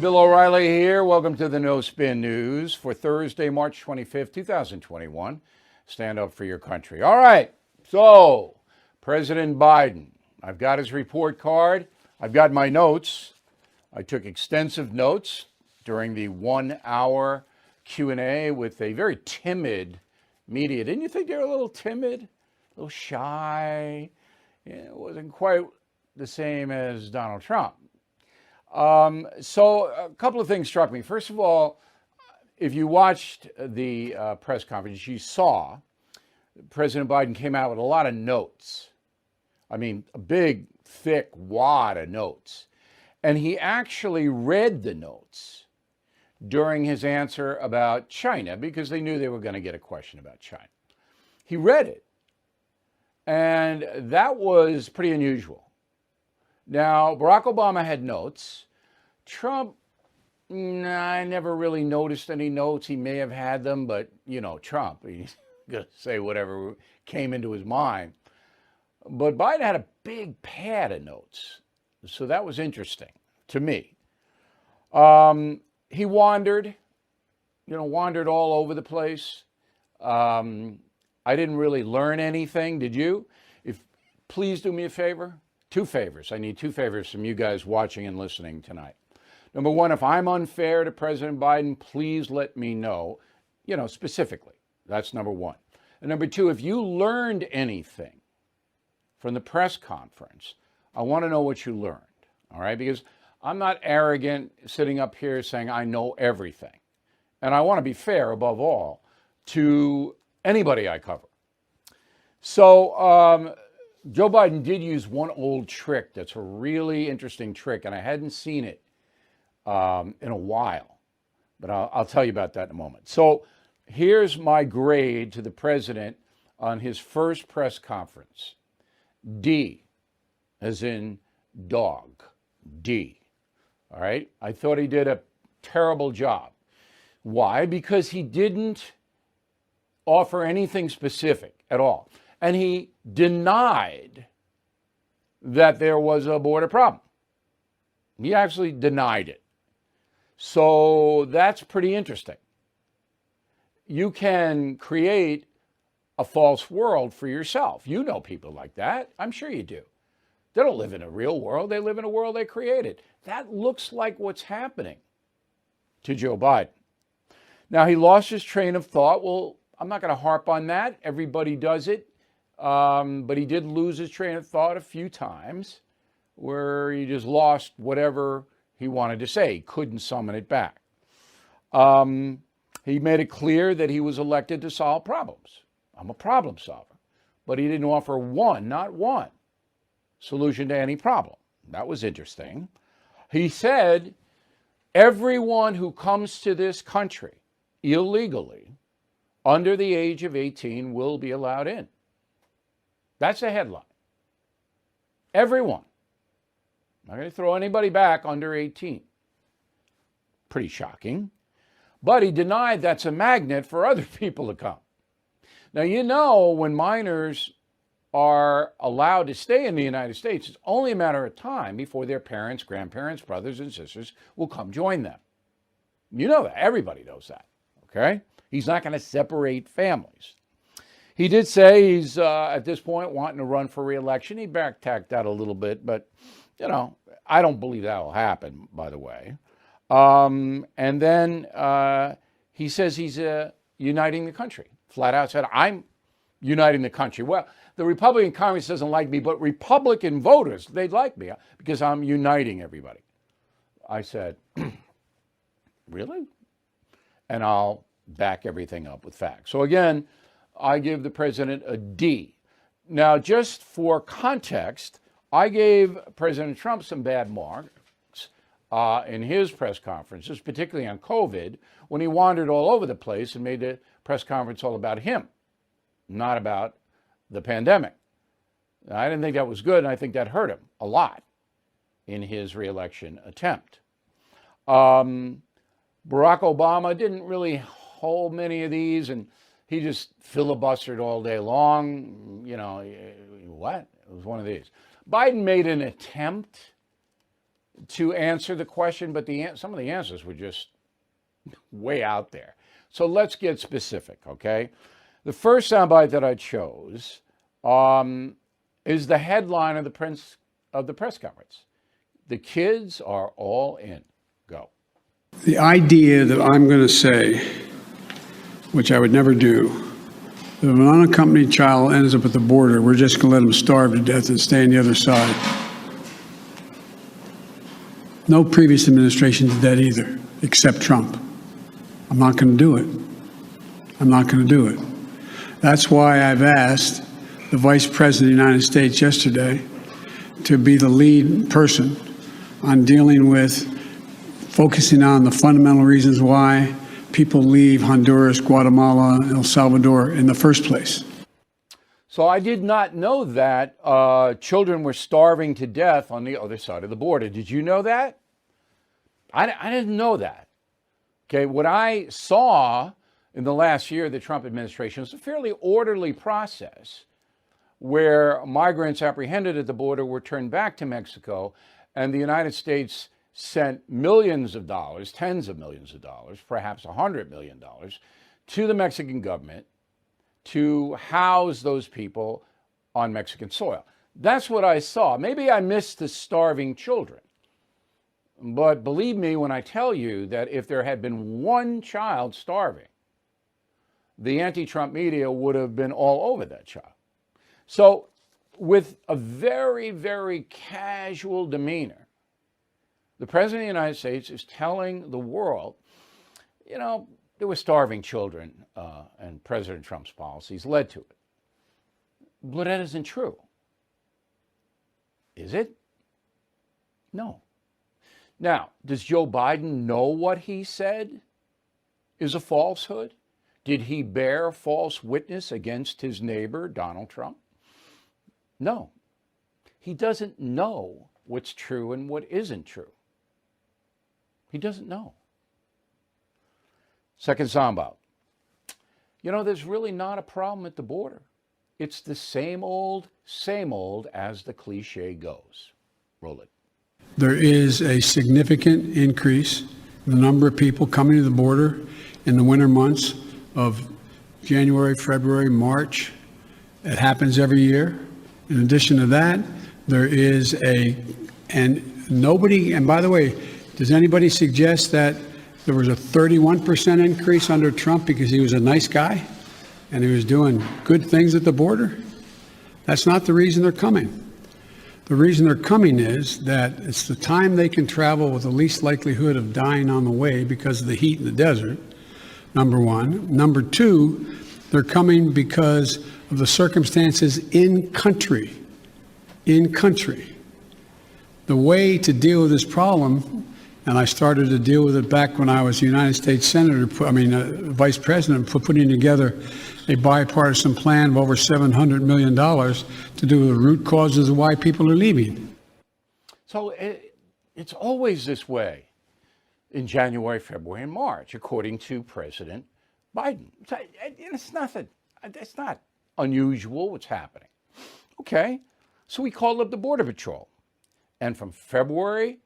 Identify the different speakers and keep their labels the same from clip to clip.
Speaker 1: Bill O'Reilly here. Welcome to the No Spin News for Thursday, March 25th, 2021. Stand up for your country. All right, so President Biden. I've got his report card. I've got my notes. I took extensive notes during the 1 hour Q&A with a very timid media. Didn't you think they were a little timid, a little shy? Yeah, it wasn't quite the same as Donald Trump. So a couple of things struck me. First of all, if you watched the press conference, you saw President Biden came out with a lot of notes. I mean, a big, thick wad of notes. And he actually read the notes during his answer about China because they knew they were going to get a question about China. He read it. And that was pretty unusual. Now, Barack Obama had notes. Trump, I never really noticed any notes. He may have had them, but, you know, Trump, he's going to say whatever came into his mind. But Biden had a big pad of notes. So that was interesting to me. He wandered all over the place. I didn't really learn anything. Did you? Please do me a favor. 2 favors. I need 2 favors from you guys watching and listening tonight. Number one, if I'm unfair to President Biden, please let me know, specifically. That's number one. And number two, if you learned anything from the press conference, I want to know what you learned, all right? Because I'm not arrogant sitting up here saying I know everything. And I want to be fair, above all, to anybody I cover. So Joe Biden did use one old trick that's a really interesting trick, and I hadn't seen it in a while. But I'll tell you about that in a moment. So here's my grade to the president on his first press conference. D, as in dog. D. All right? I thought he did a terrible job. Why? Because he didn't offer anything specific at all. And he denied that there was a border problem. He actually denied it. So that's pretty interesting. You can create a false world for yourself. You know people like that. I'm sure you do. They don't live in a real world. They live in a world they created. That looks like what's happening to Joe Biden. Now, he lost his train of thought. Well, I'm not going to harp on that. Everybody does it. But he did lose his train of thought a few times where he just lost whatever he wanted to say. He couldn't summon it back. He made it clear that he was elected to solve problems. I'm a problem solver. But he didn't offer not one, solution to any problem. That was interesting. He said, everyone who comes to this country illegally under the age of 18 will be allowed in. That's a headline. Everyone. Not going to throw anybody back under 18. Pretty shocking. But he denied that's a magnet for other people to come. Now, when minors are allowed to stay in the United States, it's only a matter of time before their parents, grandparents, brothers, and sisters will come join them. You know that. Everybody knows that. Okay? He's not going to separate families. He did say he's, at this point, wanting to run for re-election. He backtacked that a little bit, but, I don't believe that will happen, by the way. And then he says he's uniting the country. Flat out said, I'm uniting the country. Well, the Republican Congress doesn't like me, but Republican voters, they'd like me because I'm uniting everybody. I said, really? And I'll back everything up with facts. So again, I give the president a D. Now, just for context, I gave President Trump some bad marks in his press conferences, particularly on COVID, when he wandered all over the place and made the press conference all about him, not about the pandemic. I didn't think that was good, and I think that hurt him a lot in his reelection attempt. Barack Obama didn't really hold many of these, and he just filibustered all day long. What? It was one of these. Biden made an attempt to answer the question, but some of the answers were just way out there. So let's get specific, okay? The first soundbite that I chose is the headline of the press conference. The kids are all in. Go.
Speaker 2: The idea that I'm going to say, which I would never do, that if an unaccompanied child ends up at the border, we're just going to let them starve to death and stay on the other side. No previous administration did that either, except Trump. I'm not going to do it. I'm not going to do it. That's why I've asked the Vice President of the United States yesterday to be the lead person on dealing with focusing on the fundamental reasons why people leave Honduras, Guatemala, and El Salvador in the first place.
Speaker 1: So I did not know that children were starving to death on the other side of the border. Did you know that? I didn't know that. Okay, what I saw in the last year of the Trump administration was a fairly orderly process where migrants apprehended at the border were turned back to Mexico, and the United States sent millions of dollars, tens of millions of dollars, perhaps $100 million, to the Mexican government to house those people on Mexican soil. That's what I saw. Maybe I missed the starving children. But believe me when I tell you that if there had been one child starving, the anti-Trump media would have been all over that child. So with a very, very casual demeanor, the President of the United States is telling the world, you know, there were starving children and President Trump's policies led to it. But that isn't true. Is it? No. Now, does Joe Biden know what he said is a falsehood? Did he bear false witness against his neighbor, Donald Trump? No. He doesn't know what's true and what isn't true. He doesn't know. Second soundbite. You know, there's really not a problem at the border. It's the same old as the cliche goes. Roll it.
Speaker 2: There is a significant increase in the number of people coming to the border in the winter months of January, February, March. It happens every year. In addition to that, there is and by the way, does anybody suggest that there was a 31% increase under Trump because he was a nice guy and he was doing good things at the border? That's not the reason they're coming. The reason they're coming is that it's the time they can travel with the least likelihood of dying on the way because of the heat in the desert, number one. Number two, they're coming because of the circumstances in country. In country. The way to deal with this problem, and I started to deal with it back when I was a United States Senator, Vice President, putting together a bipartisan plan of over $700 million to do with the root causes of why people are leaving.
Speaker 1: So it's always this way in January, February, and March, according to President Biden. It's not unusual what's happening. Okay, so we called up the Border Patrol. And from February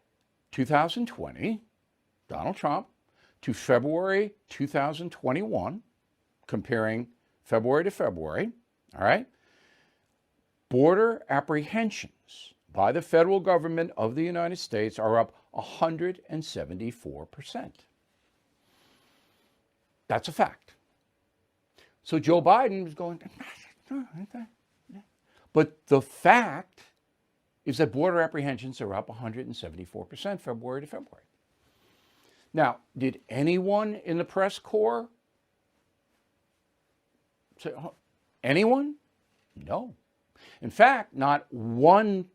Speaker 1: 2020, Donald Trump, to February 2021, comparing February to February, all right, border apprehensions by the federal government of the United States are up 174%. That's a fact. So Joe Biden is going, but the fact is that border apprehensions are up 174% February to February. Now, did anyone in the press corps say, anyone? No. In fact, not one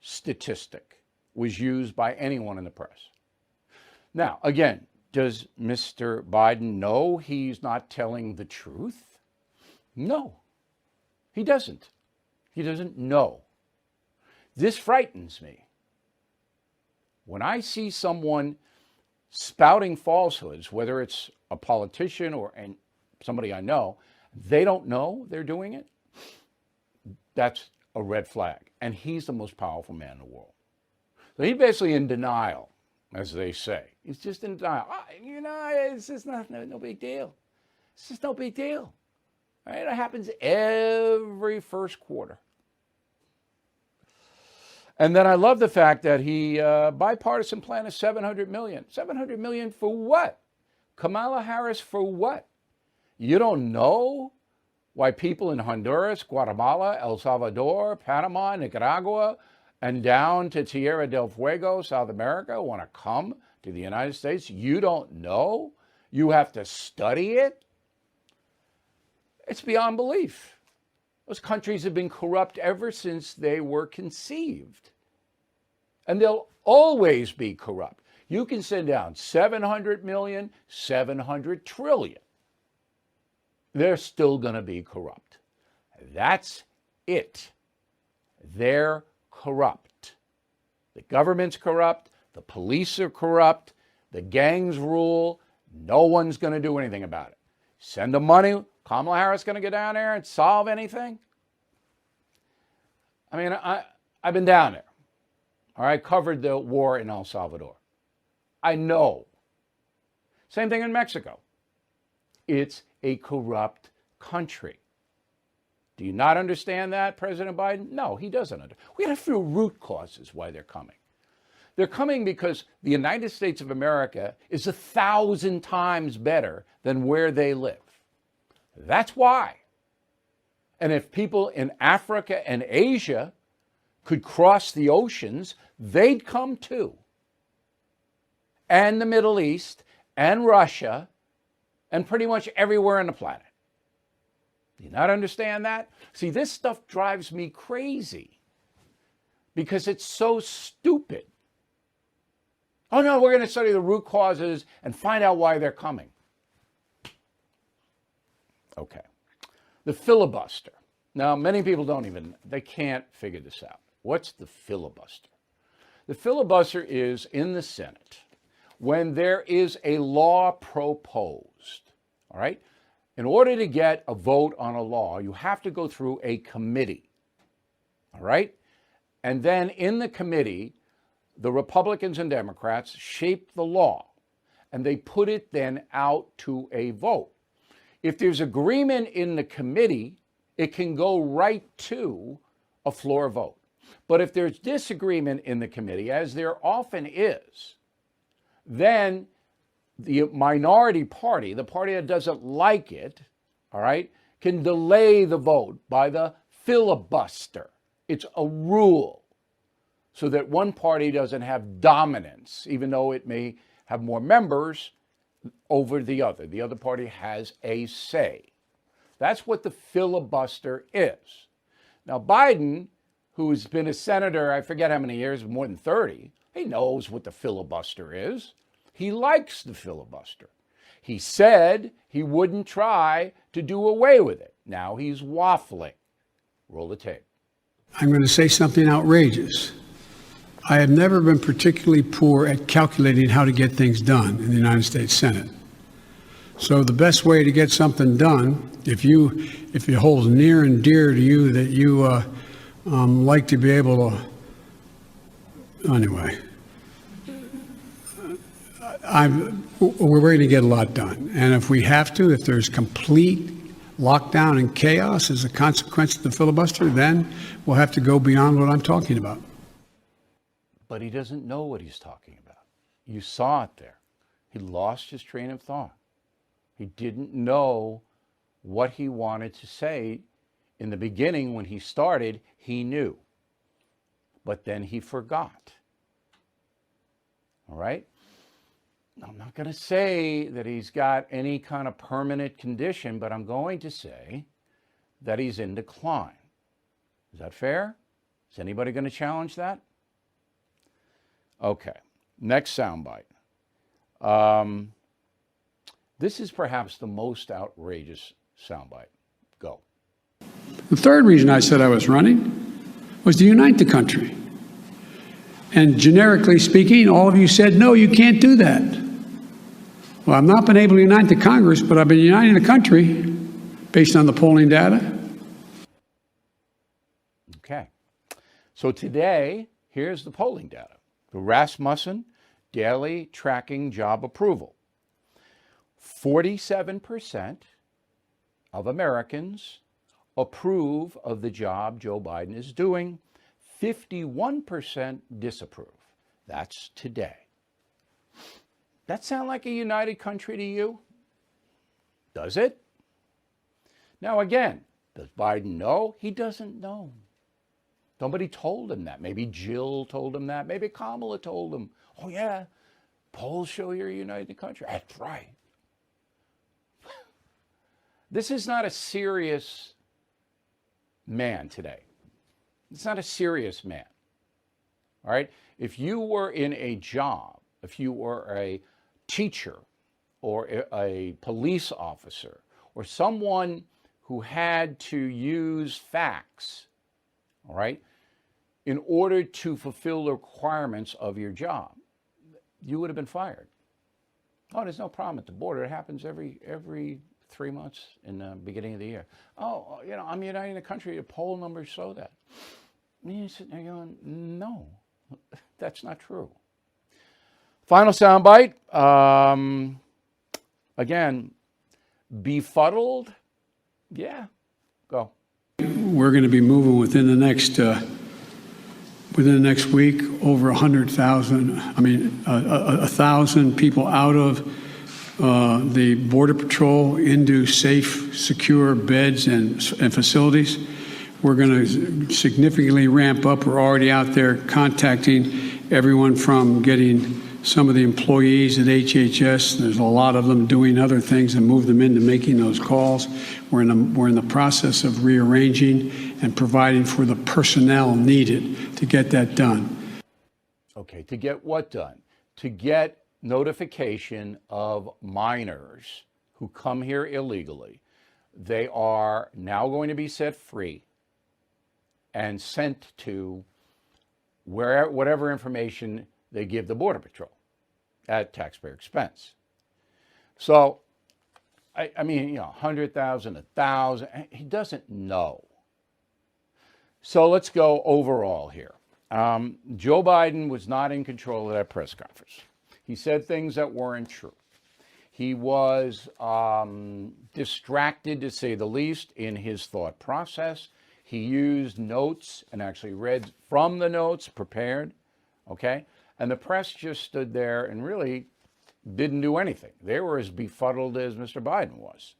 Speaker 1: statistic was used by anyone in the press. Now, again, does Mr. Biden know he's not telling the truth? No, he doesn't. He doesn't know. This frightens me. When I see someone spouting falsehoods, whether it's a politician or somebody I know, they don't know they're doing it, that's a red flag. And he's the most powerful man in the world. So he's basically in denial, as they say. He's just in denial. It's just no big deal. It's just no big deal. Right? It happens every first quarter. And then I love the fact that he bipartisan plan is $700 million. $700 million for what? Kamala Harris for what? You don't know why people in Honduras, Guatemala, El Salvador, Panama, Nicaragua, and down to Tierra del Fuego, South America, want to come to the United States? You don't know? You have to study it? It's beyond belief. Those countries have been corrupt ever since they were conceived. And they'll always be corrupt. You can send down 700 million, 700 trillion. They're still going to be corrupt. That's it. They're corrupt. The government's corrupt. The police are corrupt. The gangs rule. No one's going to do anything about it. Send them money. Kamala Harris going to get down there and solve anything? I mean, I've been down there. All right, covered the war in El Salvador. I know. Same thing in Mexico. It's a corrupt country. Do you not understand that, President Biden? No, he doesn't. We have a few root causes why they're coming. They're coming because the United States of America is 1,000 times better than where they live. That's why. And if people in Africa and Asia could cross the oceans, they'd come too. And the Middle East and Russia and pretty much everywhere on the planet. Do you not understand that? See, this stuff drives me crazy because it's so stupid. Oh no, we're going to study the root causes and find out why they're coming. Okay. The filibuster. Now, many people they can't figure this out. What's the filibuster? The filibuster is in the Senate when there is a law proposed, all right? In order to get a vote on a law, you have to go through a committee, all right? And then in the committee, the Republicans and Democrats shape the law, and they put it then out to a vote. If there's agreement in the committee, it can go right to a floor vote. But if there's disagreement in the committee, as there often is, then the minority party, the party that doesn't like it, all right, can delay the vote by the filibuster. It's a rule so that one party doesn't have dominance, even though it may have more members over the other. The other party has a say. That's what the filibuster is. Now, Biden, who's been a senator, I forget how many years, more than 30, he knows what the filibuster is. He likes the filibuster. He said he wouldn't try to do away with it. Now he's waffling. Roll the tape.
Speaker 2: I'm going to say something outrageous. I have never been particularly poor at calculating how to get things done in the United States Senate. So the best way to get something done, if it holds near and dear to you that you like to be able to, anyway, we're going to get a lot done. And if we have to, if there's complete lockdown and chaos as a consequence of the filibuster, then we'll have to go beyond what I'm talking about.
Speaker 1: But he doesn't know what he's talking about. You saw it there. He lost his train of thought. He didn't know what he wanted to say. In the beginning, when he started, he knew. But then he forgot. All right? I'm not going to say that he's got any kind of permanent condition, but I'm going to say that he's in decline. Is that fair? Is anybody going to challenge that? Okay, next soundbite. This is perhaps the most outrageous soundbite. Go.
Speaker 2: The third reason I said I was running was to unite the country. And generically speaking, all of you said, no, you can't do that. Well, I've not been able to unite the Congress, but I've been uniting the country based on the polling data.
Speaker 1: Okay. So today, here's the polling data. the Rasmussen Daily Tracking Job Approval. 47% of Americans approve of the job Joe Biden is doing. 51% disapprove. That's today. That sound like a united country to you? Does it? Now again, does Biden know? He doesn't know. Somebody told him that. Maybe Jill told him that. Maybe Kamala told him. Oh yeah, polls show you're a united country. That's right. This is not a serious man today. It's not a serious man. All right? If you were in a job, if you were a teacher or a police officer or someone who had to use facts, all right, in order to fulfill the requirements of your job, you would have been fired. Oh, there's no problem at the border. It happens every 3 months in the beginning of the year. Oh, I'm uniting the country. The poll numbers show that. And you're sitting there going, no, that's not true. Final soundbite. Again, befuddled. Yeah, go.
Speaker 2: We're going to be moving within the next week over 100,000. I mean, 1,000 people out of the Border Patrol into safe, secure beds and facilities. We're going to significantly ramp up. We're already out there contacting everyone from getting some of the employees at HHS. There's a lot of them doing other things and move them into making those calls. We're in the process of rearranging and providing for the personnel needed to get that done.
Speaker 1: Okay, to get what done? To get notification of minors who come here illegally. They are now going to be set free and sent to whatever information they give the Border Patrol at taxpayer expense. So, I mean, 100,000, 1,000, he doesn't know. So let's go overall here. Joe Biden was not in control of that press conference. He said things that weren't true. He was distracted, to say the least, in his thought process. He used notes and actually read from the notes, prepared, okay? And the press just stood there and really didn't do anything. They were as befuddled as Mr. Biden was.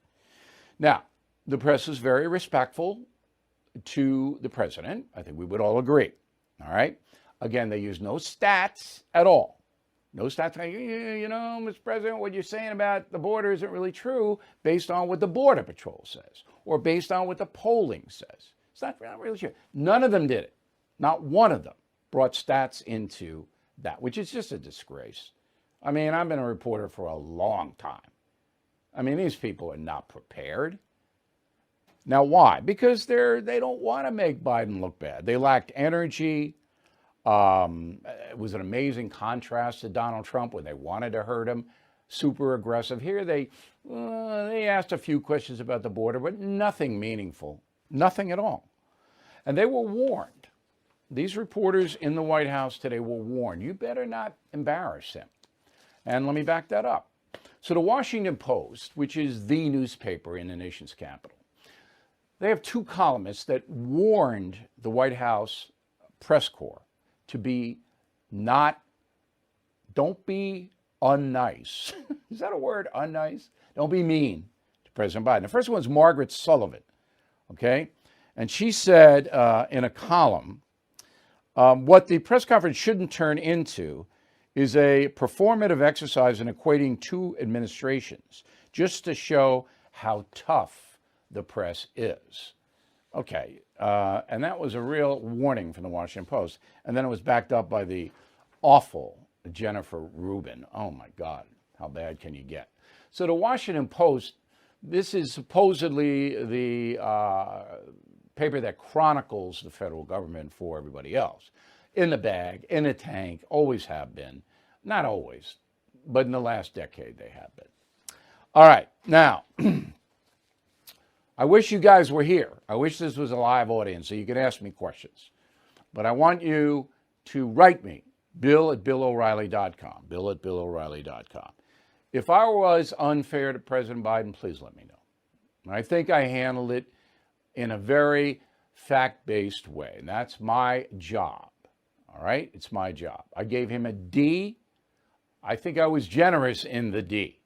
Speaker 1: Now, the press was very respectful to the president. I think we would all agree, all right? Again, they used no stats at all. No stats, Mr. President, what you're saying about the border isn't really true based on what the Border Patrol says or based on what the polling says. It's not really true. None of them did it. Not one of them brought stats into that, which is just a disgrace. I mean, I've been a reporter for a long time. I mean, these people are not prepared. Now, why? Because they don't want to make Biden look bad. They lacked energy. It was an amazing contrast to Donald Trump when they wanted to hurt him. Super aggressive. Here they asked a few questions about the border, but nothing meaningful. Nothing at all. And they were warned. These reporters in the White House today were warned. You better not embarrass him. And let me back that up. So the Washington Post, which is the newspaper in the nation's capital, they have two columnists that warned the White House press corps to be don't be unnice. Is that a word, unnice? Don't be mean to President Biden. The first one's Margaret Sullivan, okay? And she said in a column, what the press conference shouldn't turn into is a performative exercise in equating two administrations, just to show how tough the press is. Okay, and that was a real warning from the Washington Post. And then it was backed up by the awful Jennifer Rubin. Oh my God, how bad can you get? So the Washington Post, this is supposedly the paper that chronicles the federal government for everybody else. In the bag, in a tank, always have been. Not always, but in the last decade they have been. All right, now, I wish you guys were here. I wish this was a live audience so you could ask me questions. But I want you to write me Bill@BillO'Reilly.com. Bill@BillO'Reilly.com. If I was unfair to President Biden, please let me know. I think I handled it in a very fact-based way, and that's my job. All right? It's my job. I gave him a D. I think I was generous in the D.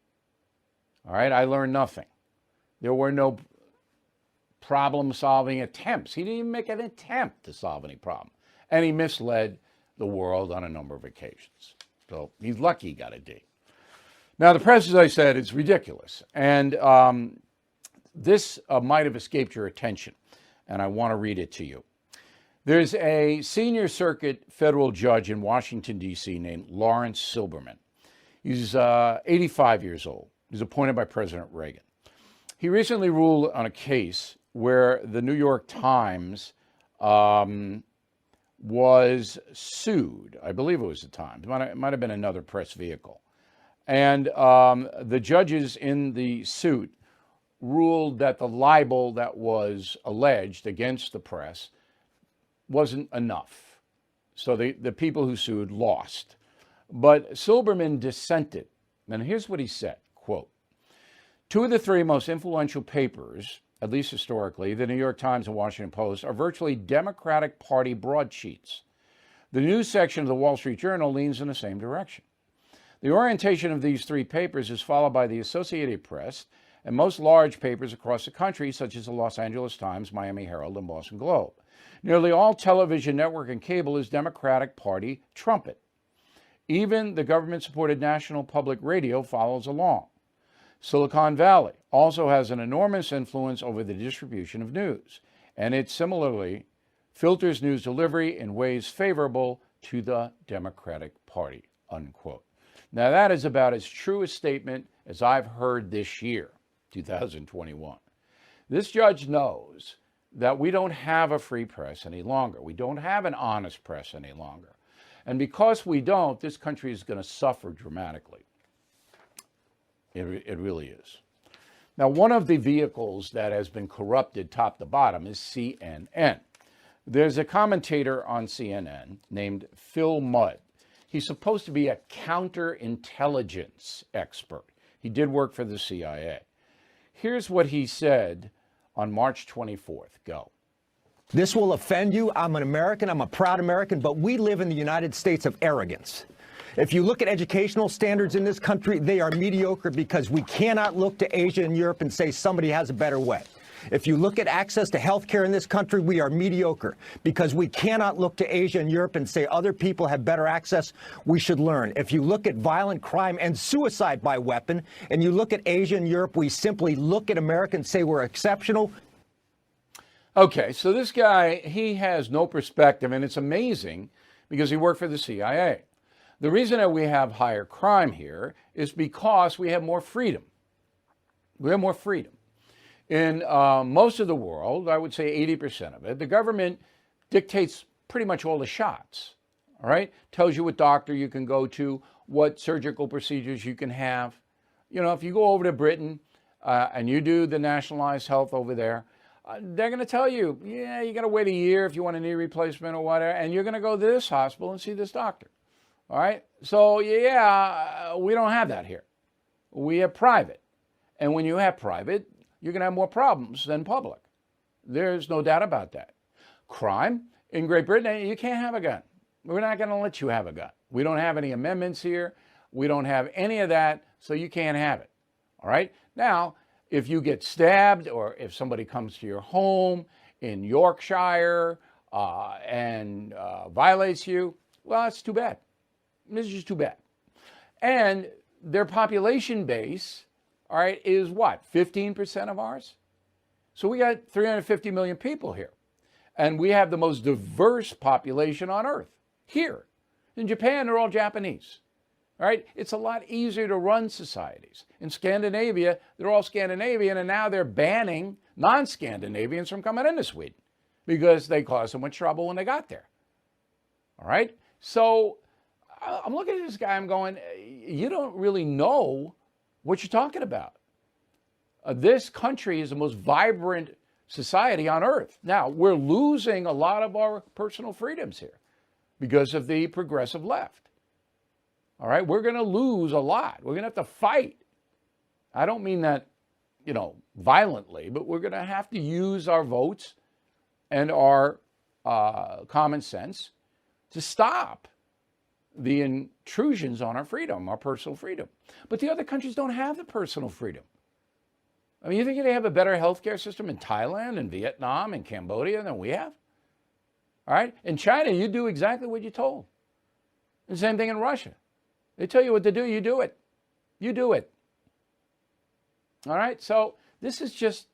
Speaker 1: All right? I learned nothing. There were no problem-solving attempts. He didn't even make an attempt to solve any problem. And he misled the world on a number of occasions. So he's lucky he got a D. Now, the press, as I said, is ridiculous. And this might have escaped your attention, and I want to read it to you. There's a senior circuit federal judge in Washington, D.C. named Lawrence Silberman. He's 85 years old. He was appointed by President Reagan. He recently ruled on a case where the New York Times was sued. I believe it was the Times. It might have been another press vehicle. And the judges in the suit ruled that the libel that was alleged against the press wasn't enough. So the people who sued lost. But Silberman dissented. And here's what he said, quote, "Two of the three most influential papers, at least historically, the New York Times and Washington Post, are virtually Democratic Party broadsheets. The news section of the Wall Street Journal leans in the same direction. The orientation of these three papers is followed by the Associated Press and most large papers across the country, such as the Los Angeles Times, Miami Herald, and Boston Globe. Nearly all television, network, and cable is Democratic Party trumpet. Even the government-supported National Public Radio follows along. Silicon Valley also has an enormous influence over the distribution of news, and it similarly filters news delivery in ways favorable to the Democratic Party," unquote. Now, that is about as true a statement as I've heard this year, 2021. This judge knows that we don't have a free press any longer. We don't have an honest press any longer. And because we don't, this country is going to suffer dramatically. It really is. Now, one of the vehicles that has been corrupted top to bottom is CNN. There's a commentator on CNN named Phil Mudd. He's supposed to be a counterintelligence expert. He did work for the CIA. Here's what he said on March 24th. Go.
Speaker 3: "This will offend you. I'm an American. I'm a proud American, but we live in the United States of arrogance. If you look at educational standards in this country, they are mediocre because we cannot look to Asia and Europe and say somebody has a better way. If you look at access to health care in this country, we are mediocre because we cannot look to Asia and Europe and say other people have better access. We should learn. If you look at violent crime and suicide by weapon, and you look at Asia and Europe, we simply look at America and say we're exceptional."
Speaker 1: Okay, so this guy, he has no perspective, and it's amazing because he worked for the CIA. The reason that we have higher crime here is because we have more freedom. We have more freedom. In most of the world, I would say 80% of it, the government dictates pretty much all the shots, all right? Tells you what doctor you can go to, what surgical procedures you can have. You know, if you go over to Britain and you do the nationalized health over there, they're going to tell you, yeah, you got to wait a year if you want a knee replacement or whatever, and you're going to go to this hospital and see this doctor, all right? So, yeah, we don't have that here. We have private. And when you have private, you're going to have more problems than public. There's no doubt about that. Crime in Great Britain, you can't have a gun. We're not going to let you have a gun. We don't have any amendments here. We don't have any of that, so you can't have it. All right? Now, if you get stabbed or if somebody comes to your home in Yorkshire and violates you, well, that's too bad. This is just too bad. And their population base, all right, is what, 15% of ours? So we got 350 million people here. And we have the most diverse population on earth here. In Japan, they're all Japanese. All right, it's a lot easier to run societies. In Scandinavia, they're all Scandinavian, and now they're banning non-Scandinavians from coming into Sweden because they caused so much trouble when they got there. All right, so I'm looking at this guy, I'm going, you don't really know what you're talking about. This country is the most vibrant society on earth. Now, we're losing a lot of our personal freedoms here. because of the progressive left. All right, we're going to lose a lot. We're going to have to fight. I don't mean that, violently, but we're going to have to use our votes and our common sense to stop the intrusions on our freedom, our personal freedom. But the other countries don't have the personal freedom. I mean, you think they have a better healthcare system in Thailand and Vietnam and Cambodia than we have? All right? In China, you do exactly what you're told. The same thing in Russia. They tell you what to do, you do it. You do it. All right? So this is just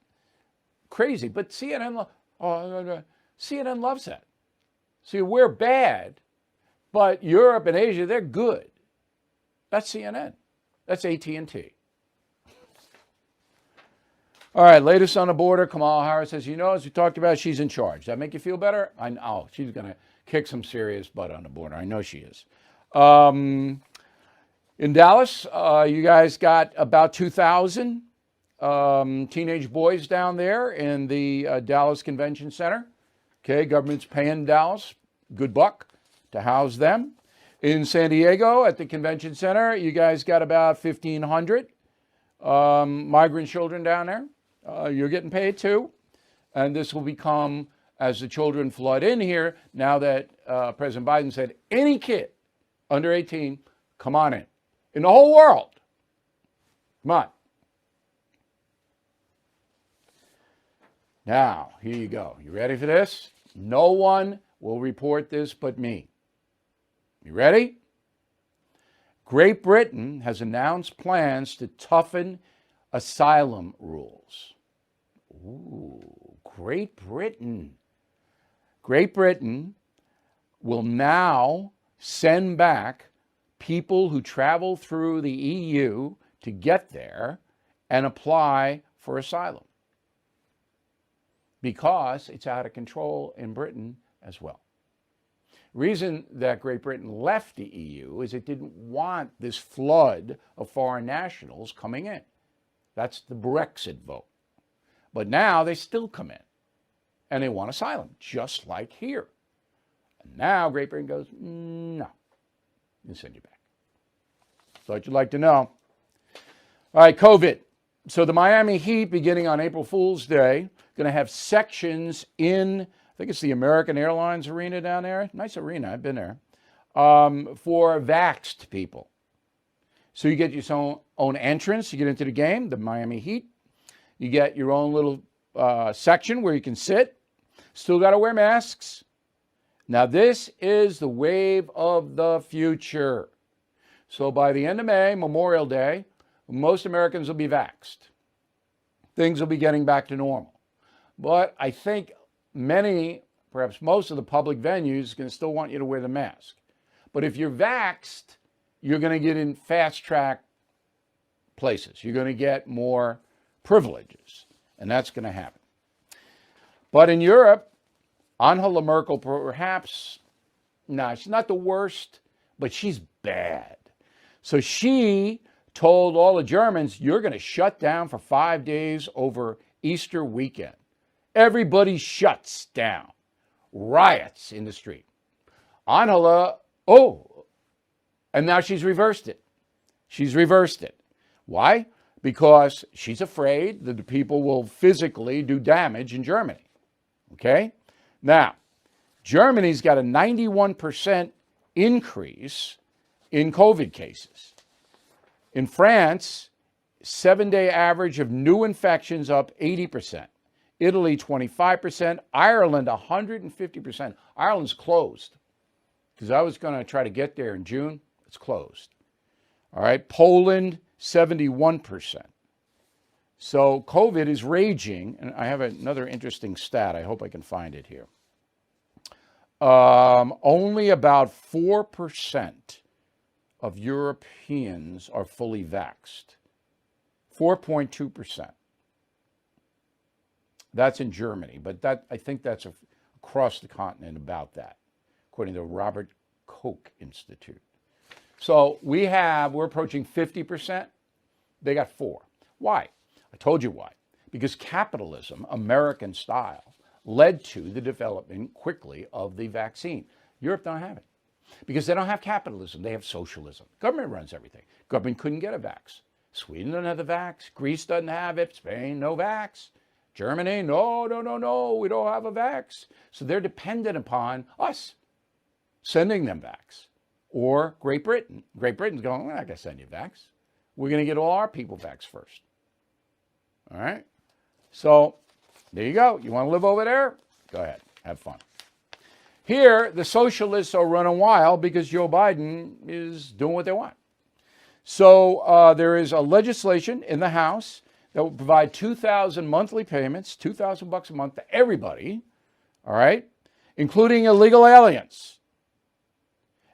Speaker 1: crazy. But CNN loves that. See, we're bad, but Europe and Asia, they're good. That's CNN. That's AT&T. All right, latest on the border, Kamala Harris, as you know, as we talked about, she's in charge. Does that make you feel better? I know she's going to kick some serious butt on the border. I know she is. In Dallas, you guys got about 2,000 teenage boys down there in the Dallas Convention Center. Okay, government's paying Dallas good buck to house them. In San Diego at the Convention Center, you guys got about 1,500 migrant children down there. You're getting paid too. And this will become, as the children flood in here, now that President Biden said, any kid under 18, come on in the whole world. Come on. Now, here you go. You ready for this? No one will report this but me. You ready? Great Britain has announced plans to toughen asylum rules. Ooh, Great Britain. Great Britain will now send back people who travel through the EU to get there and apply for asylum, because it's out of control in Britain as well. The reason that Great Britain left the EU is it didn't want this flood of foreign nationals coming in. That's the Brexit vote. But now they still come in and they want asylum, just like here. And now Great Britain goes, no, we'll send you back. Thought you'd like to know. All right, COVID. So the Miami Heat, beginning on April Fool's Day, going to have sections in, I think it's the American Airlines arena down there. Nice arena, I've been there, for vaxxed people. So you get your own entrance, you get into the game, the Miami Heat. You get your own little section where you can sit. Still got to wear masks. Now this is the wave of the future. So by the end of May, Memorial Day, most Americans will be vaxxed. Things will be getting back to normal. But I think many, perhaps most of the public venues are going to still want you to wear the mask. But if you're vaxxed, you're going to get in fast-track places. You're going to get more privileges, and that's going to happen. But in Europe, Angela Merkel, perhaps, she's not the worst, but she's bad. So she told all the Germans, you're going to shut down for 5 days over Easter weekend. Everybody shuts down. Riots in the street. Angela, and now she's reversed it. She's reversed it. Why? Because she's afraid that the people will physically do damage in Germany. Okay? Now, Germany's got a 91% increase in COVID cases. In France, 7-day average of new infections up 80%. Italy, 25%. Ireland, 150%. Ireland's closed because I was going to try to get there in June. It's closed. All right. Poland, 71%. So COVID is raging. And I have another interesting stat. I hope I can find it here. Only about 4% of Europeans are fully vaxxed. 4.2%. That's in Germany, but I think that's across the continent about that, according to the Robert Koch Institute. So we're approaching 50%. They got 4. Why? I told you why. Because capitalism, American style, led to the development quickly of the vaccine. Europe don't have it. because they don't have capitalism. They have socialism. Government runs everything. Government couldn't get a vax. Sweden doesn't have the vax. Greece doesn't have it. Spain, no vax. Germany, no, we don't have a vax. So they're dependent upon us sending them vax. Or Great Britain. Great Britain's going, we're not going to send you vax. We're going to get all our people vax first. All right? So there you go. You want to live over there? Go ahead. Have fun. Here, the socialists are running wild because Joe Biden is doing what they want. So there is a legislation in the House that will provide 2,000 monthly payments, $2,000 a month to everybody, all right, including illegal aliens.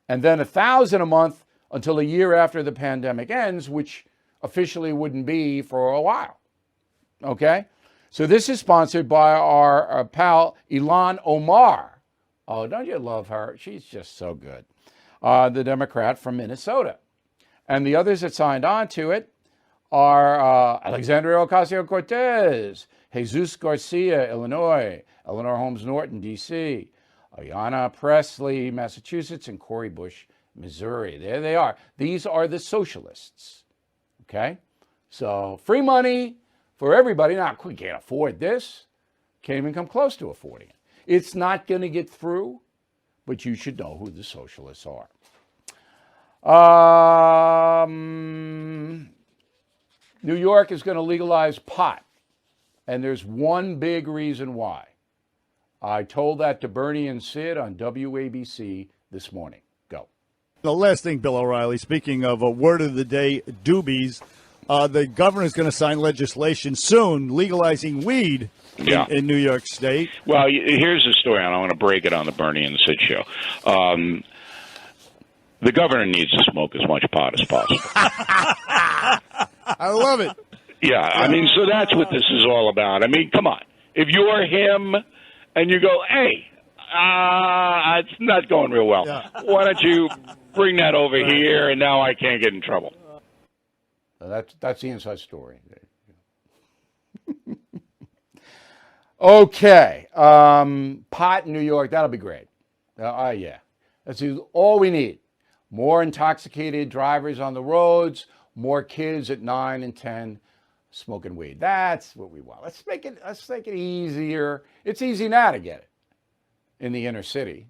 Speaker 1: And then $1,000 a month until a year after the pandemic ends, which officially wouldn't be for a while. Okay? So this is sponsored by our pal Ilhan Omar. Oh, don't you love her? She's just so good. The Democrat from Minnesota. And the others that signed on to it are Alexandria Ocasio-Cortez, Jesus Garcia, Illinois, Eleanor Holmes Norton, D.C., Ayanna Pressley, Massachusetts, and Cori Bush, Missouri. There they are. These are the socialists. Okay? So free money for everybody. Now, we can't afford this. Can't even come close to affording it. It's not going to get through, but you should know who the socialists are. New York is going to legalize pot. And there's one big reason why. I told that to Bernie and Sid on WABC this morning. Go.
Speaker 4: The last thing, Bill O'Reilly, speaking of a word of the day, doobies, the governor is going to sign legislation soon legalizing weed in New York State.
Speaker 5: Well, here's the story, and I want to break it on the Bernie and Sid show. The governor needs to smoke as much pot as possible.
Speaker 4: I love it.
Speaker 5: Yeah, I mean, so that's what this is all about. I mean, come on. If you're him and you go, hey, it's not going real well, why don't you bring that over here, and now I can't get in trouble.
Speaker 1: That's the inside story. Okay. Pot in New York, that'll be great. Yeah. That's all we need. More intoxicated drivers on the roads, more kids at 9 and 10 smoking weed. That's what we want. Let's make it easier. It's easy now to get it in the inner city.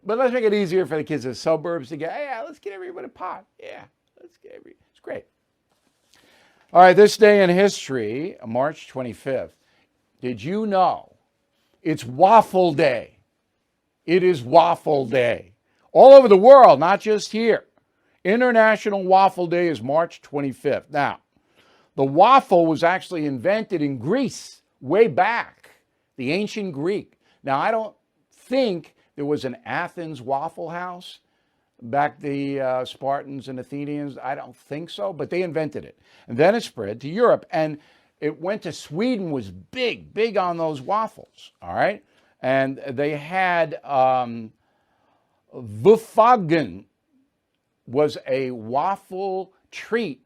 Speaker 1: But let's make it easier for the kids in the suburbs to get, let's get everybody pot. Yeah, it's great. All right, this day in history, March 25th. Did you know it's Waffle Day? It is Waffle Day. All over the world, not just here. International Waffle Day is March 25th. Now, the waffle was actually invented in Greece way back, the ancient Greek. Now, I don't think there was an Athens Waffle House back the Spartans and Athenians. I don't think so, but they invented it. And then it spread to Europe, and it went to Sweden, was big on those waffles, all right? And they had Vufagen was a waffle treat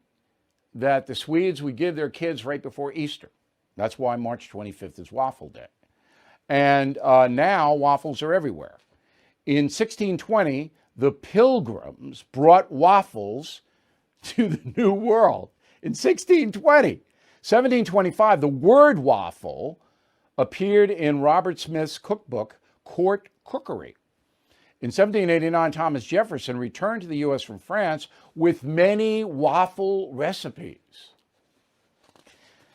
Speaker 1: that the Swedes would give their kids right before Easter. That's why March 25th is Waffle Day. And now waffles are everywhere. In 1620, the Pilgrims brought waffles to the New World. In 1620. 1725, the word waffle appeared in Robert Smith's cookbook, Court Cookery. In 1789, Thomas Jefferson returned to the U.S. from France with many waffle recipes.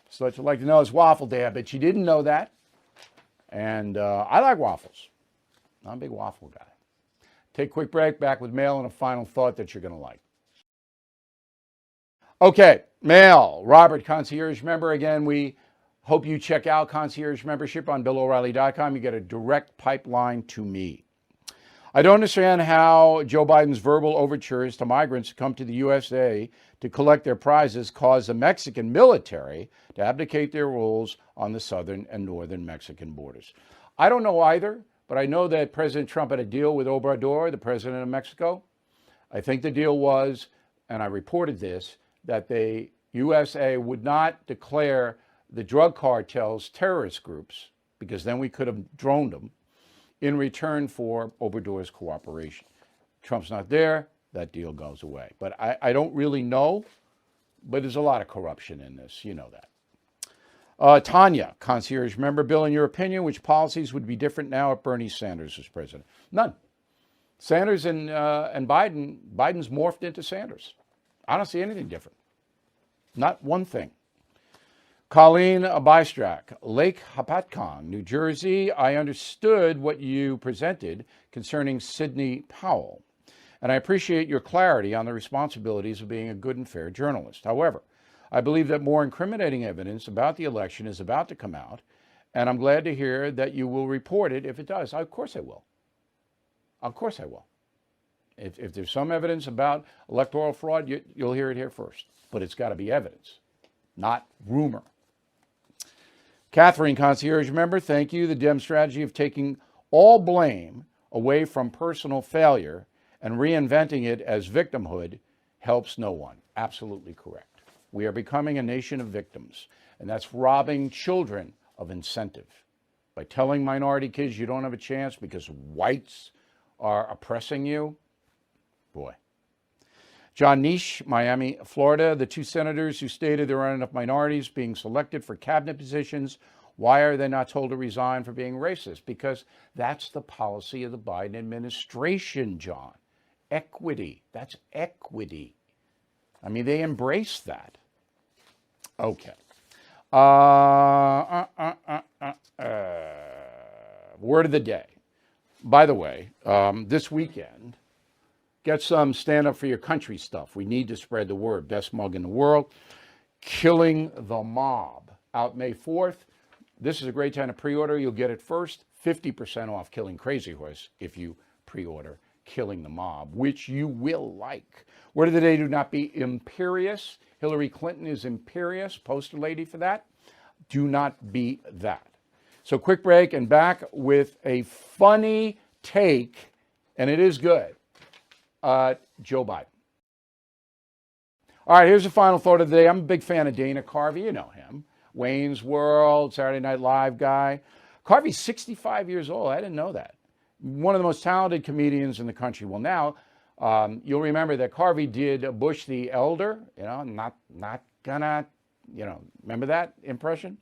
Speaker 1: So what you'd like to know is Waffle Day. I bet you didn't know that. And I like waffles. I'm a big waffle guy. Take a quick break, back with mail and a final thought that you're going to like. Okay, mail. Robert, Concierge member. Again, we hope you check out Concierge membership on BillO'Reilly.com. You get a direct pipeline to me. I don't understand how Joe Biden's verbal overtures to migrants to come to the USA to collect their prizes caused the Mexican military to abdicate their rules on the southern and northern Mexican borders. I don't know either, but I know that President Trump had a deal with Obrador, the president of Mexico. I think the deal was, and I reported this, that the USA would not declare the drug cartels terrorist groups, because then we could have droned them, in return for Obrador's cooperation. Trump's not there, that deal goes away. But I don't really know, but there's a lot of corruption in this. You know that. Tanya, concierge member, Bill, in your opinion, which policies would be different now if Bernie Sanders was president? None. Sanders and Biden's morphed into Sanders. I don't see anything different. Not one thing. Colleen Bystrak, Lake Hopatcong, New Jersey. I understood what you presented concerning Sidney Powell, and I appreciate your clarity on the responsibilities of being a good and fair journalist. However, I believe that more incriminating evidence about the election is about to come out, and I'm glad to hear that you will report it if it does. Of course I will. Of course I will. If there's some evidence about electoral fraud, you'll hear it here first. But it's got to be evidence, not rumor. Catherine, concierge member, thank you. The Dem strategy of taking all blame away from personal failure and reinventing it as victimhood helps no one. Absolutely correct. We are becoming a nation of victims, and that's robbing children of incentive. By telling minority kids you don't have a chance because whites are oppressing you, boy. John Nish, Miami, Florida. The two senators who stated there aren't enough minorities being selected for cabinet positions, why are they not told to resign for being racist? Because that's the policy of the Biden administration, John. Equity. That's equity. I mean, they embrace that. Okay. Word of the day. By the way, this weekend, get some stand up for your country stuff. We need to spread the word. Best mug in the world. Killing the Mob. Out May 4th. This is a great time to pre-order. You'll get it first. 50% off Killing Crazy Horse if you pre-order Killing the Mob, which you will like. Word of the day, do not be imperious. Hillary Clinton is imperious. Poster lady for that. Do not be that. So quick break and back with a funny take, and it is good. Joe Biden. All right, here's the final thought of the day. I'm a big fan of Dana Carvey. You know him. Wayne's World, Saturday Night Live guy. Carvey's 65 years old. I didn't know that. One of the most talented comedians in the country. Well, now, you'll remember that Carvey did Bush the Elder. You know, not gonna, remember that impression?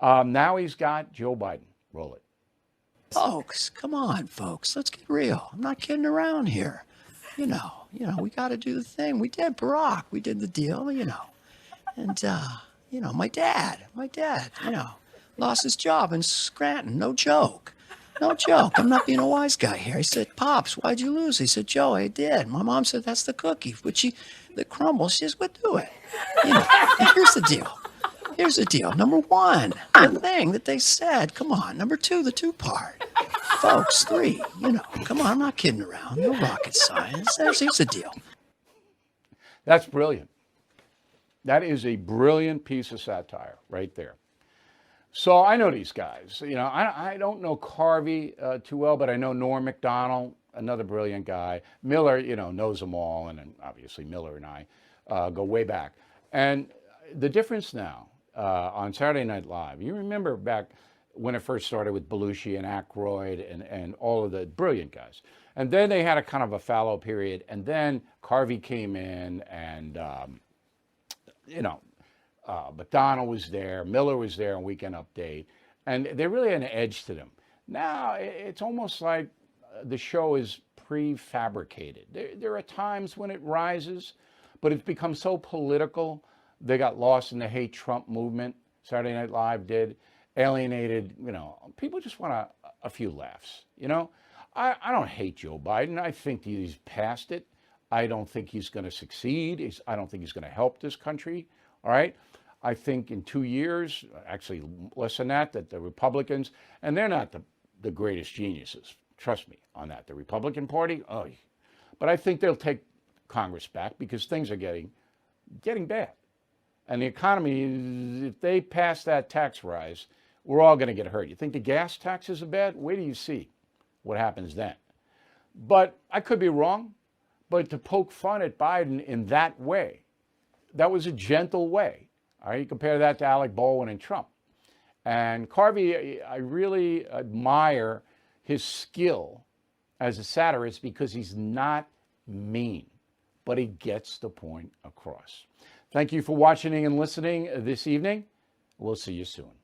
Speaker 1: Now he's got Joe Biden. Roll it.
Speaker 6: Folks, come on, folks. Let's get real. I'm not kidding around here. We got to do the thing. We did Barack. We did the deal, And, my dad, lost his job in Scranton. No joke. I'm not being a wise guy here. He said, Pops, why'd you lose? He said, Joe, I did. My mom said, that's the cookie. But the crumble, she says, what do it? And here's the deal. Number one, the thing that they said. Come on. Number two, the two-part. Folks, three, come on, I'm not kidding around. No rocket science. Here's the deal.
Speaker 1: That's brilliant. That is a brilliant piece of satire right there. So I know these guys. I don't know Carvey too well, but I know Norm Macdonald, another brilliant guy. Miller, knows them all, and then obviously Miller and I go way back. And the difference now on Saturday Night Live, you remember back when it first started with Belushi and Aykroyd and all of the brilliant guys. And then they had a kind of a fallow period, and then Carvey came in and, McDonald was there, Miller was there on Weekend Update, and they really had an edge to them. Now it's almost like the show is prefabricated. There are times when it rises, but it's become so political. They got lost in the hate Trump movement. Saturday Night Live did. Alienated, people just want a few laughs. I don't hate Joe Biden. I think he's past it. I don't think he's going to succeed. I don't think he's going to help this country. All right. I think in 2 years, actually less than that the Republicans, and they're not the greatest geniuses. Trust me on that. The Republican Party, but I think they'll take Congress back because things are getting bad. And the economy, if they pass that tax rise, we're all going to get hurt. You think the gas taxes are bad? Wait till you see what happens then. But I could be wrong. But to poke fun at Biden in that way, that was a gentle way. All right, you compare that to Alec Baldwin and Trump. And Carvey, I really admire his skill as a satirist because he's not mean, but he gets the point across. Thank you for watching and listening this evening. We'll see you soon.